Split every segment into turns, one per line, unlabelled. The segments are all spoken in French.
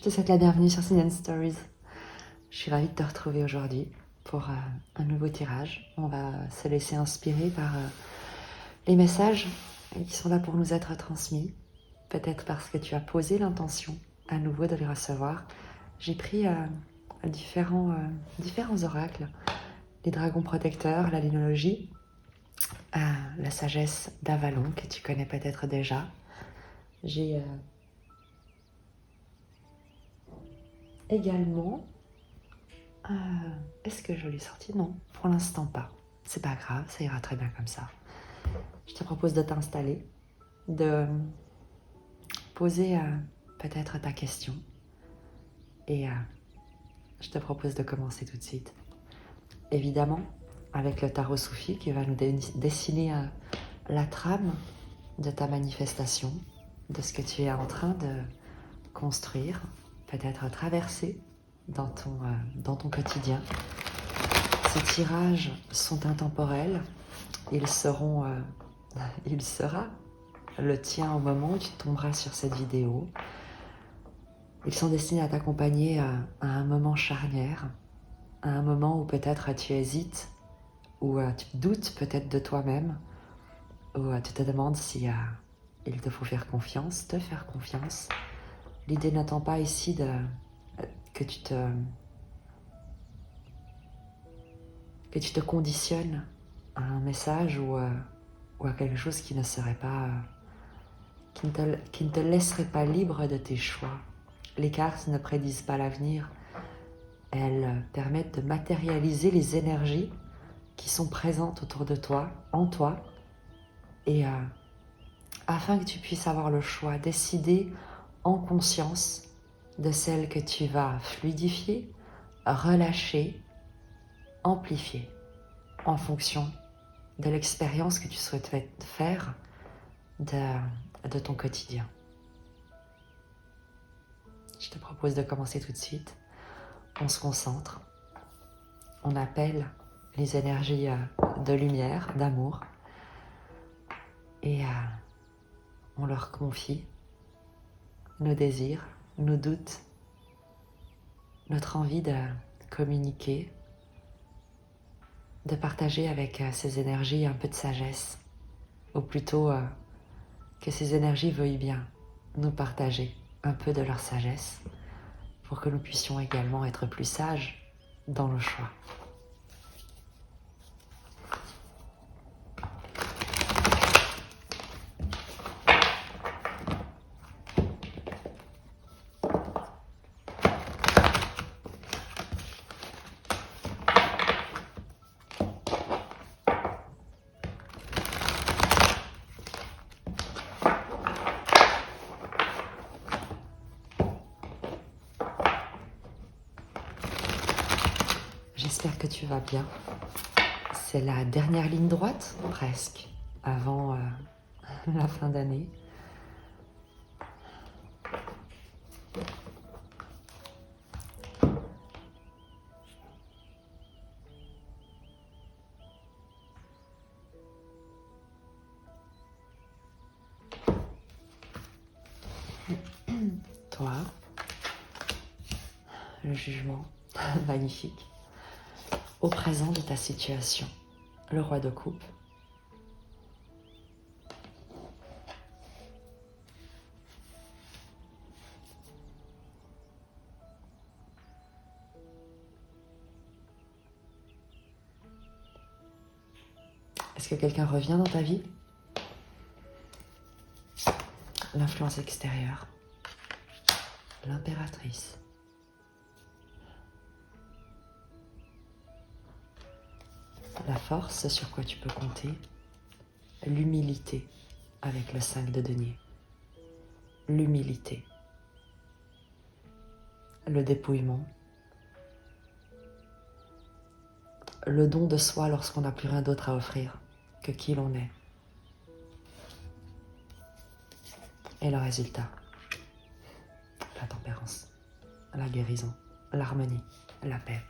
te souhaite la bienvenue sur Sinen Stories. Je suis ravie de te retrouver aujourd'hui pour un nouveau tirage. On va se laisser inspirer par les messages qui sont là pour nous être transmis. Peut-être parce que tu as posé l'intention à nouveau de les recevoir. J'ai pris différents oracles. Les dragons protecteurs, la linologie, la sagesse d'Avalon que tu connais peut-être déjà. J'ai également... est-ce que je l'ai sorti? Non, pour l'instant pas. C'est pas grave, ça ira très bien comme ça. Je te propose de t'installer, de poser peut-être ta question. Et je te propose de commencer tout de suite. Évidemment, avec le tarot Soufi qui va nous dessiner la trame de ta manifestation, de ce que tu es en train de construire, peut-être traverser dans ton quotidien. Ces tirages sont intemporels. Il sera le tien au moment où tu tomberas sur cette vidéo. Ils sont destinés à t'accompagner à un moment charnière, à un moment où peut-être tu hésites, où tu doutes peut-être de toi-même, où tu te demandes si il te faut faire confiance, te faire confiance. L'idée n'attend pas ici que tu te conditionnes à un message ou à quelque chose qui ne serait pas, qui ne te laisserait pas libre de tes choix. Les cartes ne prédisent pas l'avenir, elles permettent de matérialiser les énergies qui sont présentes autour de toi, en toi, et afin que tu puisses avoir le choix, décider en conscience de celle que tu vas fluidifier, relâcher, amplifier en fonction de l'expérience que tu souhaites faire de ton quotidien. Je te propose de commencer tout de suite. On se concentre, on appelle les énergies de lumière, d'amour, et on leur confie nos désirs, nos doutes, notre envie de communiquer, de partager avec ces énergies un peu de sagesse, ou plutôt que ces énergies veuillent bien nous partager un peu de leur sagesse pour que nous puissions également être plus sages dans le choix. J'espère que tu vas bien. C'est la dernière ligne droite, presque, avant la fin d'année. Toi, le jugement, magnifique. Au présent de ta situation, le roi de coupe. Est-ce que quelqu'un revient dans ta vie? L'influence extérieure, l'impératrice. La force, ce sur quoi tu peux compter, l'humilité avec le 5 de denier. L'humilité, le dépouillement, le don de soi lorsqu'on n'a plus rien d'autre à offrir que qui l'on est. Et le résultat, la tempérance, la guérison, l'harmonie, la paix.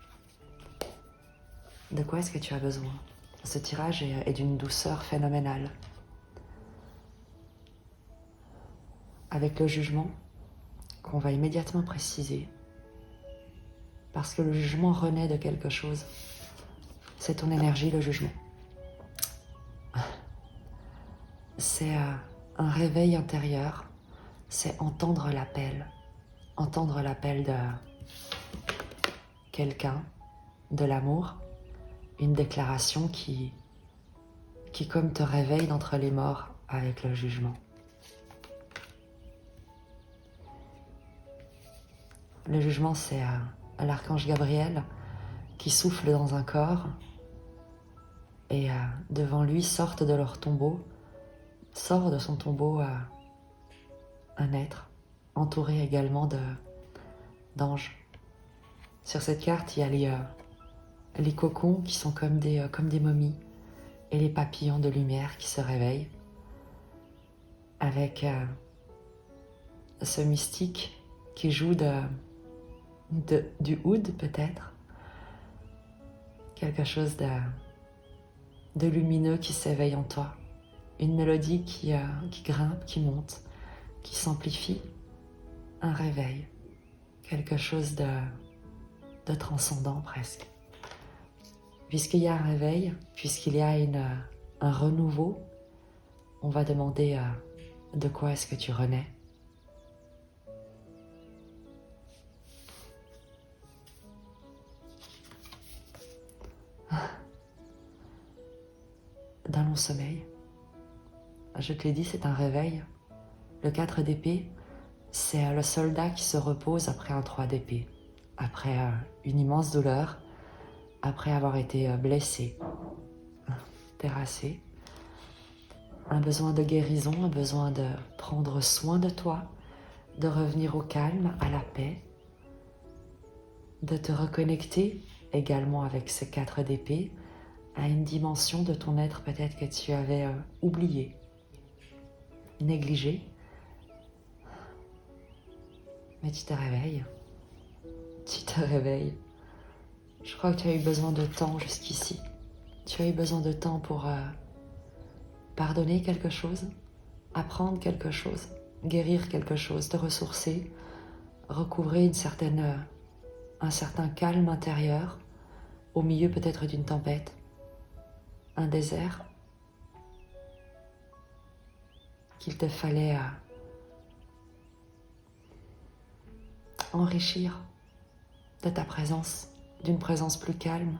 De quoi est-ce que tu as besoin? Ce tirage est d'une douceur phénoménale. Avec le jugement, qu'on va immédiatement préciser, parce que le jugement renaît de quelque chose. C'est ton énergie, le jugement. C'est un réveil intérieur, c'est entendre l'appel de quelqu'un, de l'amour, une déclaration qui comme te réveille d'entre les morts avec le jugement. Le jugement, c'est l'archange Gabriel qui souffle dans un corps et devant lui sort de son tombeau un être entouré également d'anges. Sur cette carte, il y a les cocons qui sont comme des momies et les papillons de lumière qui se réveillent avec ce mystique qui joue du oud peut-être, quelque chose de lumineux qui s'éveille en toi, une mélodie qui grimpe, qui monte, qui s'amplifie, un réveil, quelque chose de transcendant presque. Puisqu'il y a un réveil, puisqu'il y a un renouveau, on va demander de quoi est-ce que tu renais. D'un long sommeil. Je te l'ai dit, c'est un réveil. Le 4 d'épée, c'est le soldat qui se repose après un 3 d'épée, après une immense douleur, après avoir été blessé, terrassé. Un besoin de guérison, un besoin de prendre soin de toi, de revenir au calme, à la paix, de te reconnecter également avec ces 4 d'épée à une dimension de ton être peut-être que tu avais oublié, négligé. Mais tu te réveilles. Tu te réveilles. Je crois que tu as eu besoin de temps jusqu'ici. Tu as eu besoin de temps pour pardonner quelque chose, apprendre quelque chose, guérir quelque chose, te ressourcer, recouvrer un certain calme intérieur au milieu peut-être d'une tempête, un désert qu'il te fallait enrichir de ta présence, d'une présence plus calme,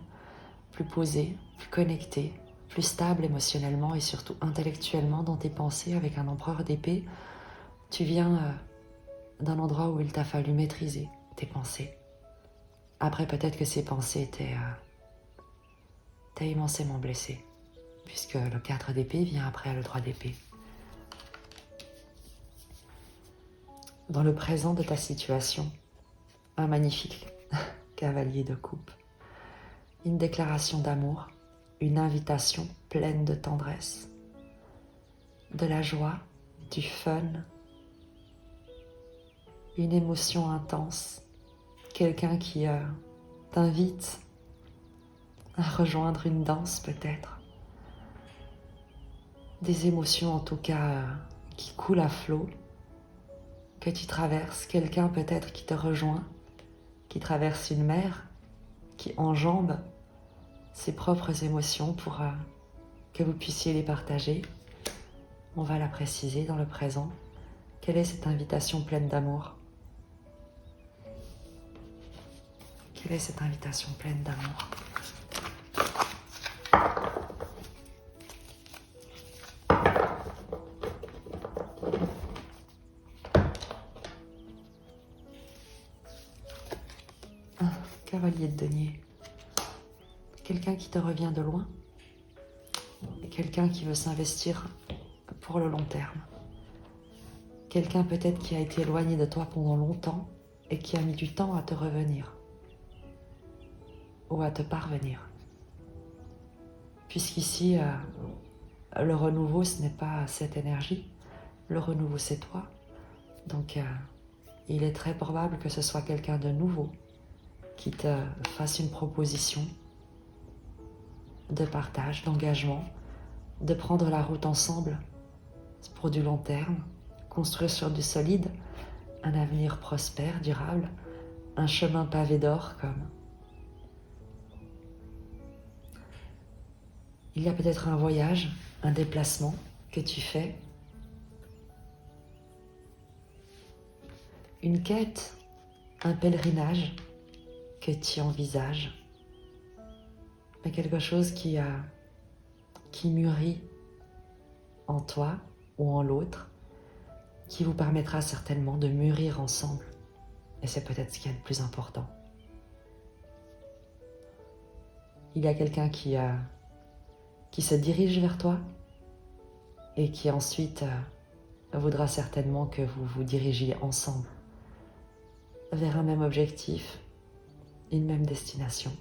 plus posée, plus connectée, plus stable émotionnellement et surtout intellectuellement dans tes pensées avec un empereur d'épée. Tu viens d'un endroit où il t'a fallu maîtriser tes pensées. Après, peut-être que ces pensées t'ont immensément blessé, puisque le 4 d'épée vient après le 3 d'épée. Dans le présent de ta situation, un magnifique cavalier de coupe, une déclaration d'amour, une invitation pleine de tendresse, de la joie, du fun, une émotion intense, quelqu'un qui t'invite à rejoindre une danse peut-être, des émotions en tout cas qui coulent à flot, que tu traverses, quelqu'un peut-être qui te rejoint, qui traverse une mer, qui enjambe ses propres émotions pour que vous puissiez les partager. On va la préciser dans le présent. Quelle est cette invitation pleine d'amour? Quelle est cette invitation pleine d'amour? Un cavalier de denier. Quelqu'un qui te revient de loin et quelqu'un qui veut s'investir pour le long terme. Quelqu'un peut-être qui a été éloigné de toi pendant longtemps et qui a mis du temps à te revenir ou à te parvenir. Puisqu'ici, le renouveau, ce n'est pas cette énergie, le renouveau, c'est toi. Donc, il est très probable que ce soit quelqu'un de nouveau qui te fasse une proposition de partage, d'engagement, de prendre la route ensemble pour du long terme, construire sur du solide, un avenir prospère, durable, un chemin pavé d'or comme. Il y a peut-être un voyage, un déplacement que tu fais, une quête, un pèlerinage que tu envisages, mais quelque chose qui mûrit en toi ou en l'autre, qui vous permettra certainement de mûrir ensemble. Et c'est peut-être ce qu'il y a de plus important. Il y a quelqu'un qui se dirige vers toi et qui ensuite voudra certainement que vous vous dirigiez ensemble vers un même objectif, une même destination.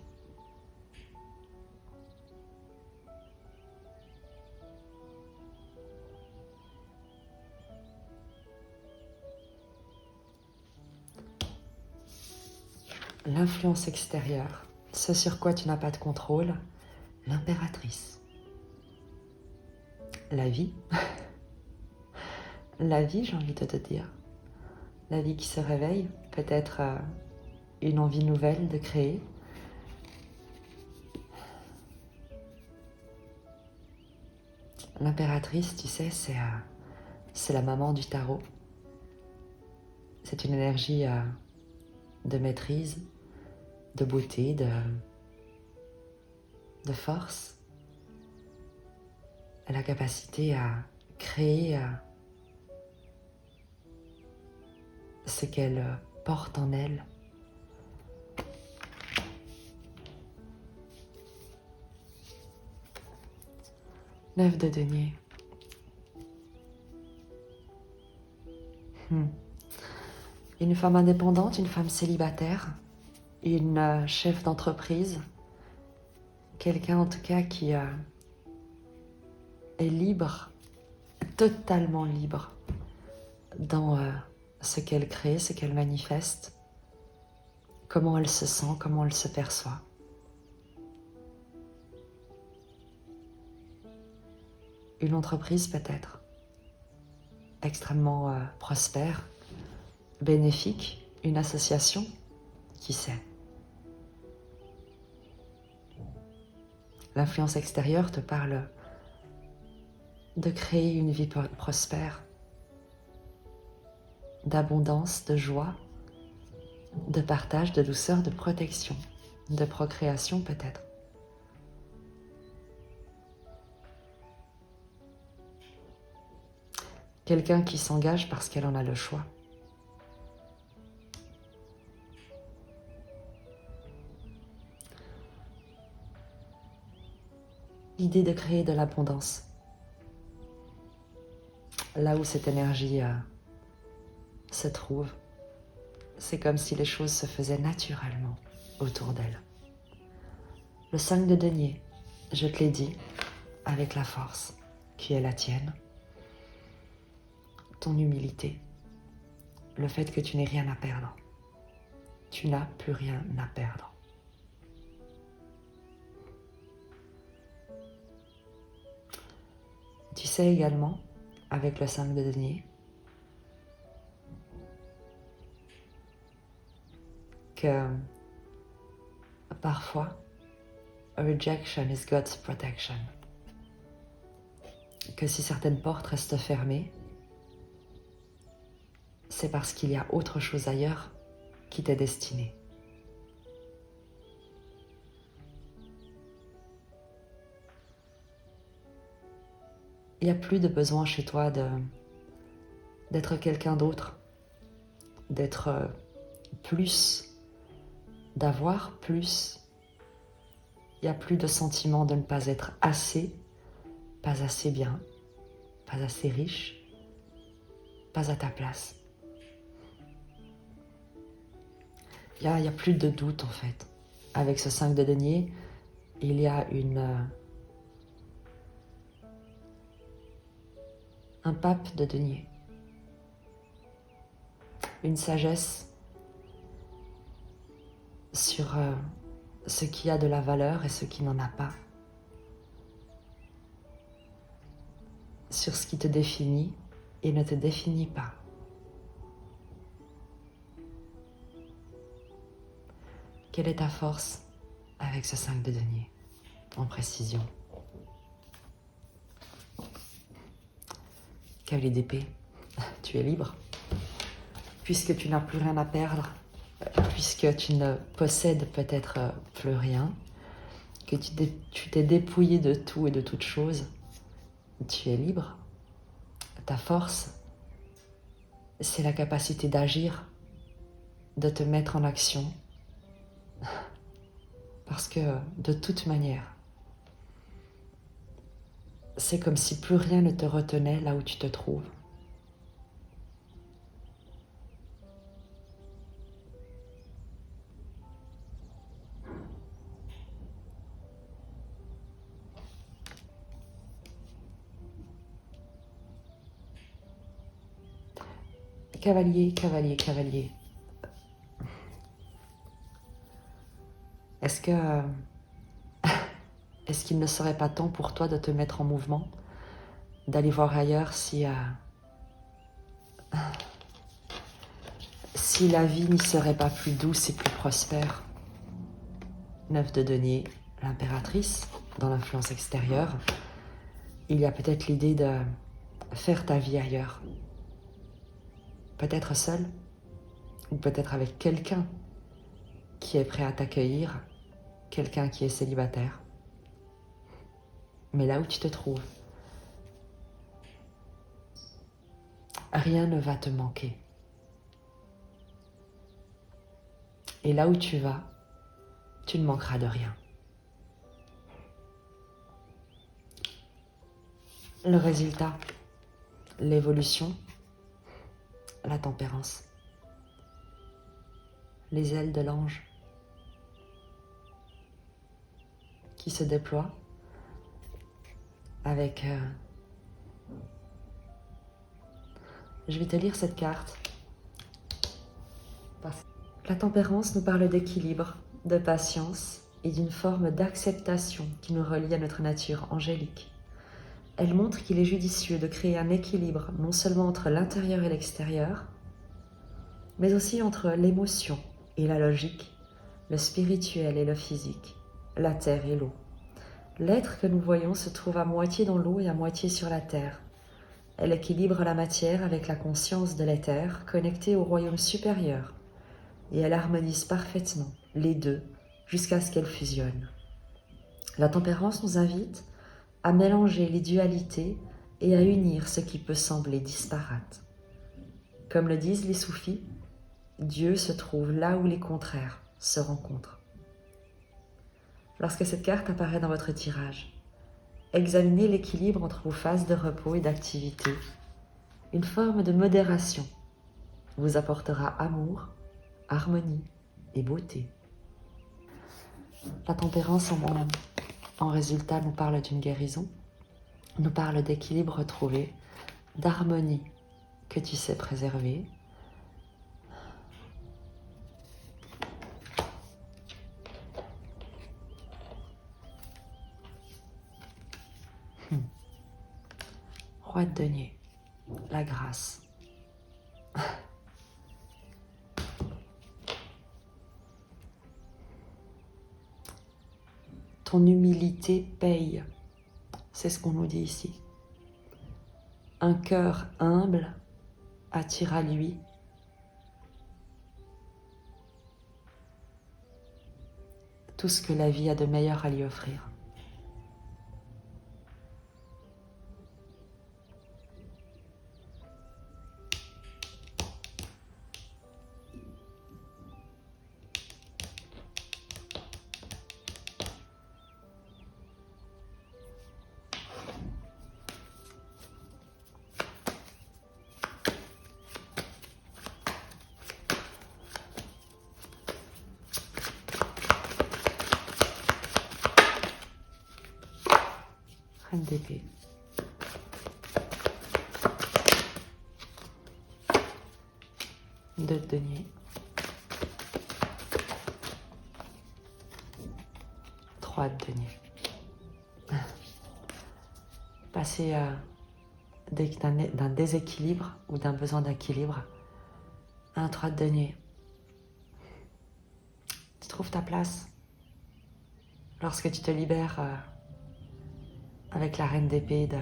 L'influence extérieure, ce sur quoi tu n'as pas de contrôle, l'impératrice. La vie, la vie, j'ai envie de te dire. La vie qui se réveille, peut-être une envie nouvelle de créer. L'impératrice, tu sais, c'est la maman du tarot. C'est une énergie de maîtrise, de beauté, de force. Elle a la capacité à créer ce qu'elle porte en elle. Neuf de denier. Une femme indépendante, une femme célibataire, une chef d'entreprise, quelqu'un en tout cas qui est libre, totalement libre dans ce qu'elle crée, ce qu'elle manifeste, comment elle se sent, comment elle se perçoit. Une entreprise peut-être, extrêmement prospère, bénéfique, une association, qui sait. L'influence extérieure te parle de créer une vie prospère, d'abondance, de joie, de partage, de douceur, de protection, de procréation peut-être. Quelqu'un qui s'engage parce qu'elle en a le choix. L'idée de créer de l'abondance. Là où cette énergie se trouve, c'est comme si les choses se faisaient naturellement autour d'elle. Le 5 de denier, je te l'ai dit, avec la force qui est la tienne, ton humilité, le fait que tu n'aies rien à perdre. Tu n'as plus rien à perdre. Tu sais également, avec le 5 de denier, que parfois, rejection is God's protection. Que si certaines portes restent fermées, c'est parce qu'il y a autre chose ailleurs qui t'est destiné. Il n'y a plus de besoin chez toi d'être quelqu'un d'autre, d'être plus, d'avoir plus. Il n'y a plus de sentiment de ne pas être assez, pas assez bien, pas assez riche, pas à ta place. Il n'y a plus de doute en fait. Avec ce 5 de denier, il y a un pape de denier, une sagesse sur ce qui a de la valeur et ce qui n'en a pas, sur ce qui te définit et ne te définit pas. Quelle est ta force avec ce 5 de denier en précision? Cavalier d'épée, tu es libre. Puisque tu n'as plus rien à perdre, puisque tu ne possèdes peut-être plus rien, que tu t'es dépouillé de tout et de toute chose, tu es libre. Ta force, c'est la capacité d'agir, de te mettre en action. Parce que de toute manière, c'est comme si plus rien ne te retenait là où tu te trouves. Cavalier, cavalier, cavalier. Est-ce qu'il ne serait pas temps pour toi de te mettre en mouvement, d'aller voir ailleurs si la vie n'y serait pas plus douce et plus prospère? 9 de denier, l'impératrice, dans l'influence extérieure. Il y a peut-être l'idée de faire ta vie ailleurs. Peut-être seul, ou peut-être avec quelqu'un qui est prêt à t'accueillir, quelqu'un qui est célibataire. Mais là où tu te trouves, rien ne va te manquer. Et là où tu vas, tu ne manqueras de rien. Le résultat, l'évolution, la tempérance, les ailes de l'ange qui se déploient avec... Je vais te lire cette carte. La tempérance nous parle d'équilibre, de patience et d'une forme d'acceptation qui nous relie à notre nature angélique. Elle montre qu'il est judicieux de créer un équilibre non seulement entre l'intérieur et l'extérieur, mais aussi entre l'émotion et la logique, le spirituel et le physique, la terre et l'eau. L'être que nous voyons se trouve à moitié dans l'eau et à moitié sur la terre. Elle équilibre la matière avec la conscience de l'éther connectée au royaume supérieur, et elle harmonise parfaitement les deux jusqu'à ce qu'elles fusionnent. La tempérance nous invite à mélanger les dualités et à unir ce qui peut sembler disparate. Comme le disent les soufis, Dieu se trouve là où les contraires se rencontrent. Lorsque cette carte apparaît dans votre tirage, examinez l'équilibre entre vos phases de repos et d'activité. Une forme de modération vous apportera amour, harmonie et beauté. La tempérance en résultat nous parle d'une guérison, nous parle d'équilibre retrouvé, d'harmonie que tu sais préserver. Roi de denier, la grâce. Ton humilité paye, c'est ce qu'on nous dit ici. Un cœur humble attire à lui tout ce que la vie a de meilleur à lui offrir. Reine d'épée. Deux de denier. 3 de denier. Passer d'un déséquilibre ou d'un besoin d'équilibre à un 3 de denier. Tu trouves ta place lorsque tu te libères avec la reine d'épée de...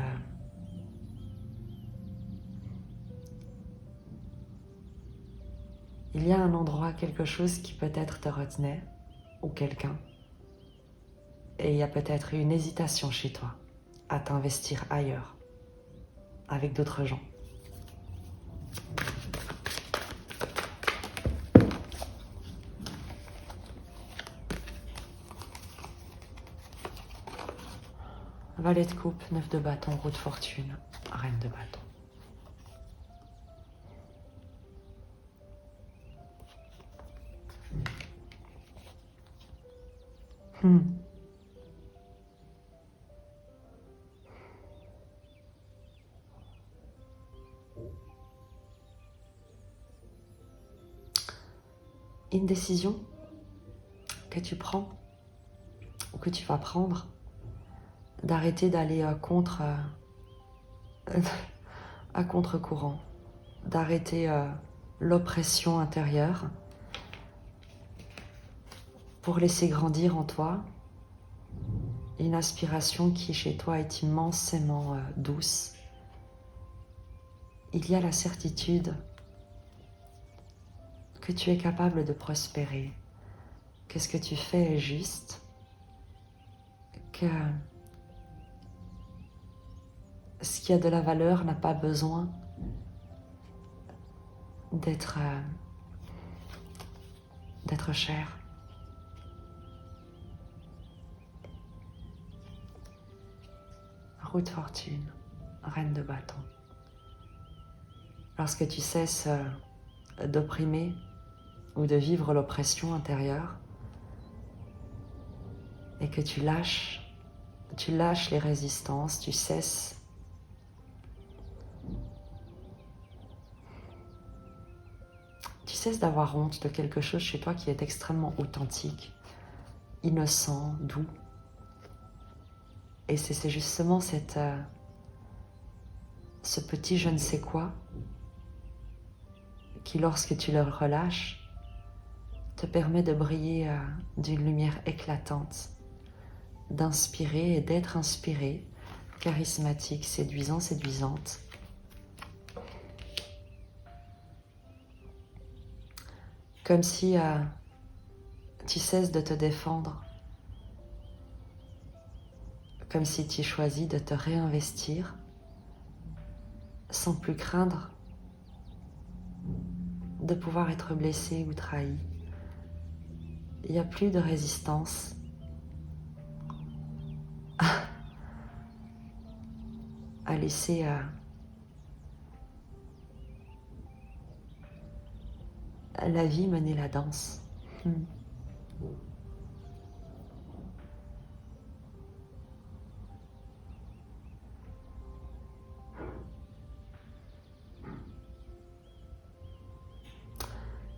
Il y a un endroit, quelque chose qui peut-être te retenait, ou quelqu'un, et il y a peut-être une hésitation chez toi à t'investir ailleurs, avec d'autres gens. Valet de coupe, 9 de bâton, roue de fortune, reine de bâton. Une décision que tu prends ou que tu vas prendre, d'arrêter d'aller à contre-courant, d'arrêter l'oppression intérieure pour laisser grandir en toi une aspiration qui chez toi est immensément douce. Il y a la certitude que tu es capable de prospérer, que ce que tu fais est juste, que ce qui a de la valeur n'a pas besoin d'être cher. Roue de fortune, reine de bâton. Lorsque tu cesses d'opprimer ou de vivre l'oppression intérieure et que tu lâches les résistances, tu cesses d'avoir honte de quelque chose chez toi qui est extrêmement authentique, innocent, doux. Et c'est justement ce petit je ne sais quoi qui, lorsque tu le relâches, te permet de briller d'une lumière éclatante, d'inspirer et d'être inspiré, charismatique, séduisant, séduisante. Comme si tu cesses de te défendre, comme si tu choisis de te réinvestir sans plus craindre de pouvoir être blessé ou trahi. Il n'y a plus de résistance à laisser la vie mener la danse.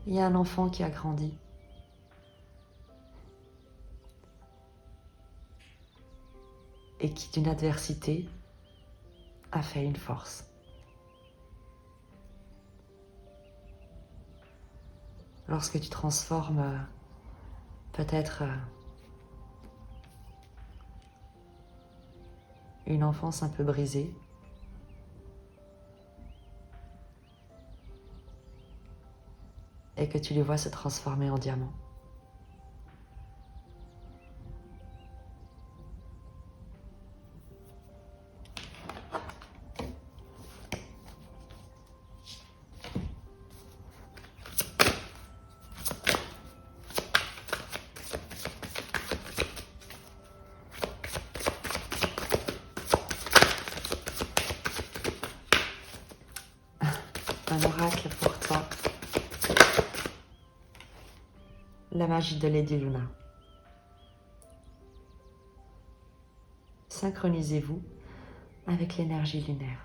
Il y a un enfant qui a grandi. Et qui, d'une adversité, a fait une force. Lorsque tu transformes peut-être une enfance un peu brisée et que tu les vois se transformer en diamants. Un oracle pour toi. La magie de Lady Luna. Synchronisez-vous avec l'énergie lunaire.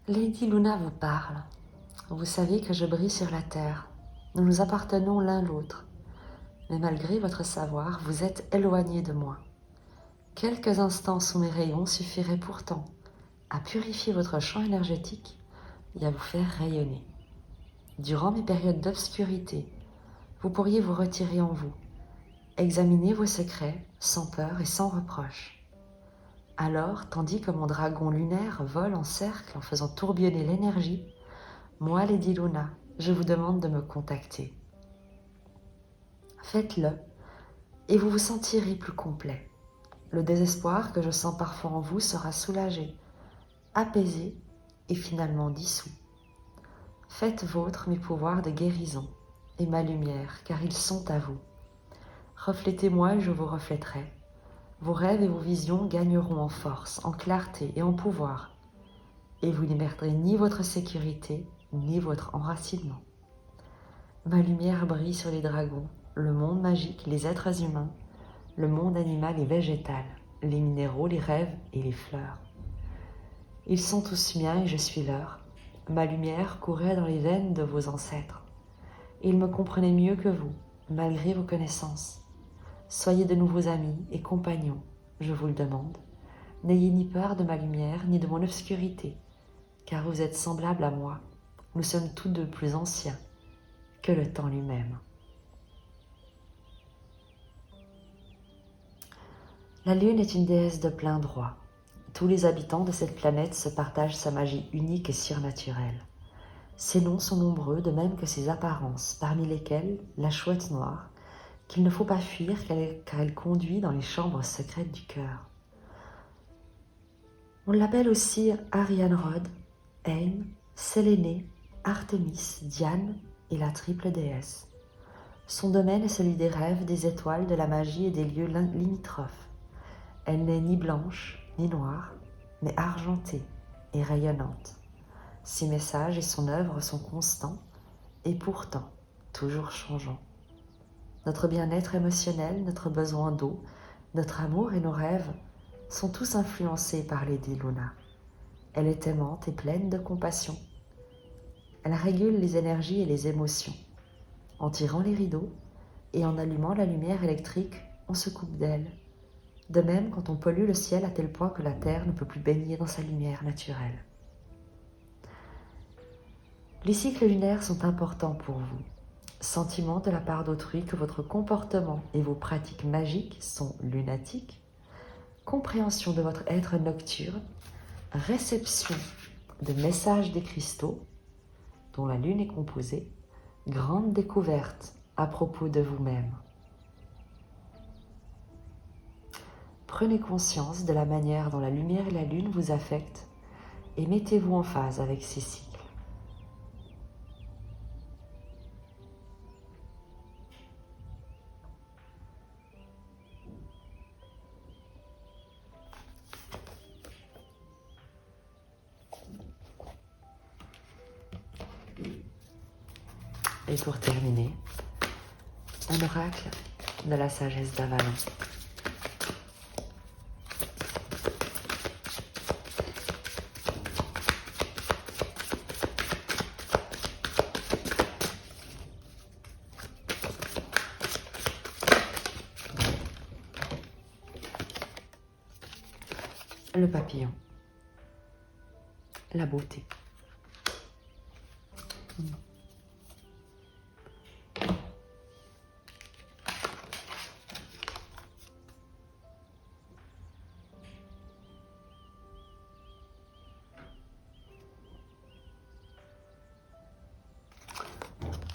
Lady Luna vous parle. Vous savez que je brille sur la terre. Nous nous appartenons l'un l'autre. Mais malgré votre savoir, vous êtes éloigné de moi. Quelques instants sous mes rayons suffiraient pourtant à purifier votre champ énergétique et à vous faire rayonner. Durant mes périodes d'obscurité, vous pourriez vous retirer en vous, examiner vos secrets sans peur et sans reproche. Alors, tandis que mon dragon lunaire vole en cercle en faisant tourbillonner l'énergie, moi, Lady Luna, je vous demande de me contacter. Faites-le et vous vous sentirez plus complet. Le désespoir que je sens parfois en vous sera soulagé, apaisé et finalement dissous. Faites vôtre mes pouvoirs de guérison et ma lumière, car ils sont à vous. Reflétez-moi et je vous reflèterai. Vos rêves et vos visions gagneront en force, en clarté et en pouvoir, et vous n'y perdrez ni votre sécurité, ni votre enracinement. Ma lumière brille sur les dragons, le monde magique, les êtres humains, le monde animal et végétal, les minéraux, les rêves et les fleurs. Ils sont tous miens et je suis leur. Ma lumière courait dans les veines de vos ancêtres. Ils me comprenaient mieux que vous, malgré vos connaissances. Soyez de nouveaux amis et compagnons, je vous le demande. N'ayez ni peur de ma lumière, ni de mon obscurité, car vous êtes semblables à moi. Nous sommes tous deux plus anciens que le temps lui-même. La Lune est une déesse de plein droit. Tous les habitants de cette planète se partagent sa magie unique et surnaturelle. Ses noms sont nombreux, de même que ses apparences, parmi lesquelles la chouette noire, qu'il ne faut pas fuir car elle conduit dans les chambres secrètes du cœur. On l'appelle aussi Arianrhod, Aim, Sélénée, Artémis, Diane et la triple déesse. Son domaine est celui des rêves, des étoiles, de la magie et des lieux limitrophes. Elle n'est ni blanche ni noire, mais argentée et rayonnante. Ses messages et son œuvre sont constants et pourtant toujours changeants. Notre bien-être émotionnel, notre besoin d'eau, notre amour et nos rêves sont tous influencés par Lady Luna. Elle est aimante et pleine de compassion. Elle régule les énergies et les émotions. En tirant les rideaux et en allumant la lumière électrique, on se coupe d'elle. De même quand on pollue le ciel à tel point que la terre ne peut plus baigner dans sa lumière naturelle. Les cycles lunaires sont importants pour vous. Sentiment de la part d'autrui que votre comportement et vos pratiques magiques sont lunatiques. Compréhension de votre être nocturne. Réception de messages des cristaux dont la lune est composée. Grande découverte à propos de vous-même. Prenez conscience de la manière dont la lumière et la lune vous affectent et mettez-vous en phase avec ces cycles. Et pour terminer, un oracle de la sagesse d'Avalon. Le papillon, la beauté.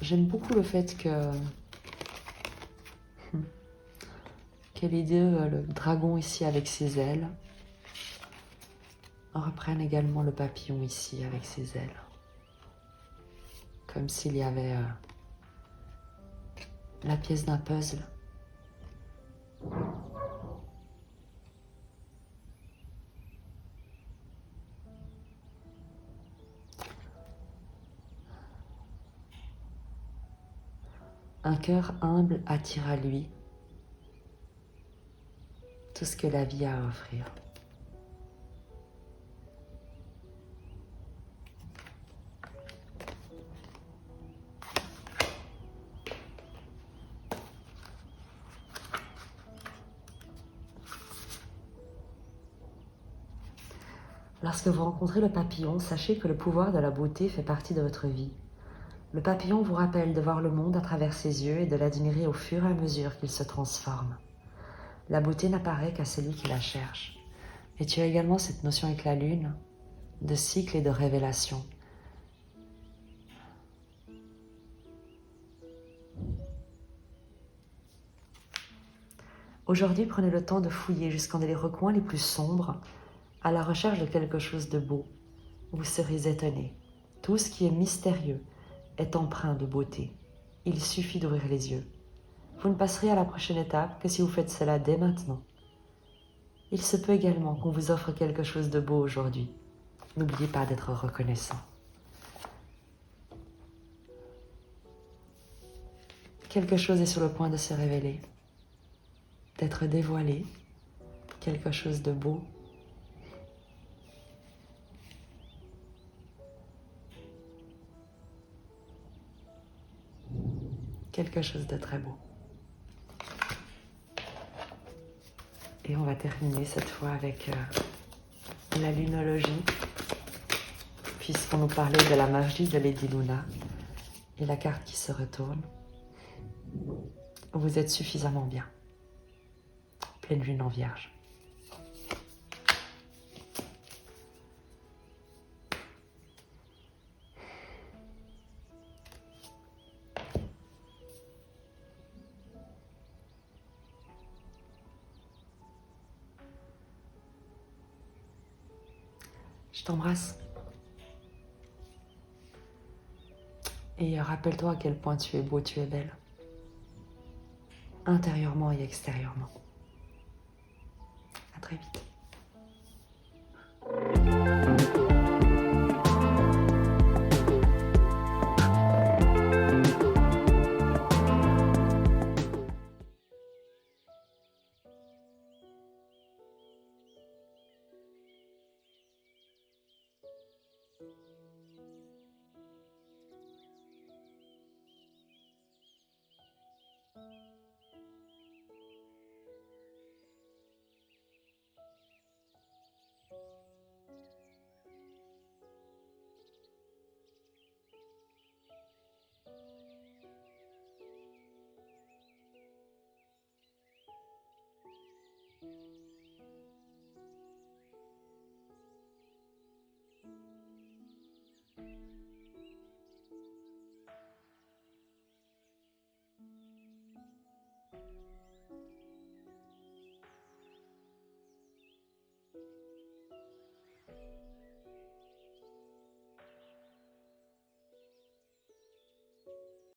J'aime beaucoup le fait que les deux, le dragon ici avec ses ailes, reprenne également le papillon ici avec ses ailes. Comme s'il y avait la pièce d'un puzzle. Un cœur humble attire à lui tout ce que la vie a à offrir. Lorsque vous rencontrez le papillon, sachez que le pouvoir de la beauté fait partie de votre vie. Le papillon vous rappelle de voir le monde à travers ses yeux et de l'admirer au fur et à mesure qu'il se transforme. La beauté n'apparaît qu'à celui qui la cherche. Et tu as également cette notion avec la lune, de cycle et de révélation. Aujourd'hui, prenez le temps de fouiller jusqu'en les recoins les plus sombres, à la recherche de quelque chose de beau. Vous serez étonné. Tout ce qui est mystérieux est empreint de beauté. Il suffit d'ouvrir les yeux. Vous ne passerez à la prochaine étape que si vous faites cela dès maintenant. Il se peut également qu'on vous offre quelque chose de beau aujourd'hui. N'oubliez pas d'être reconnaissant. Quelque chose est sur le point de se révéler, d'être dévoilé, quelque chose de beau. Quelque chose de très beau. Et on va terminer cette fois avec la lunologie, puisqu'on nous parlait de la magie de Lady Luna et la carte qui se retourne. Vous êtes suffisamment bien. Pleine lune en vierge. Je t'embrasse. Et rappelle-toi à quel point tu es beau, tu es belle. Intérieurement et extérieurement. À très vite.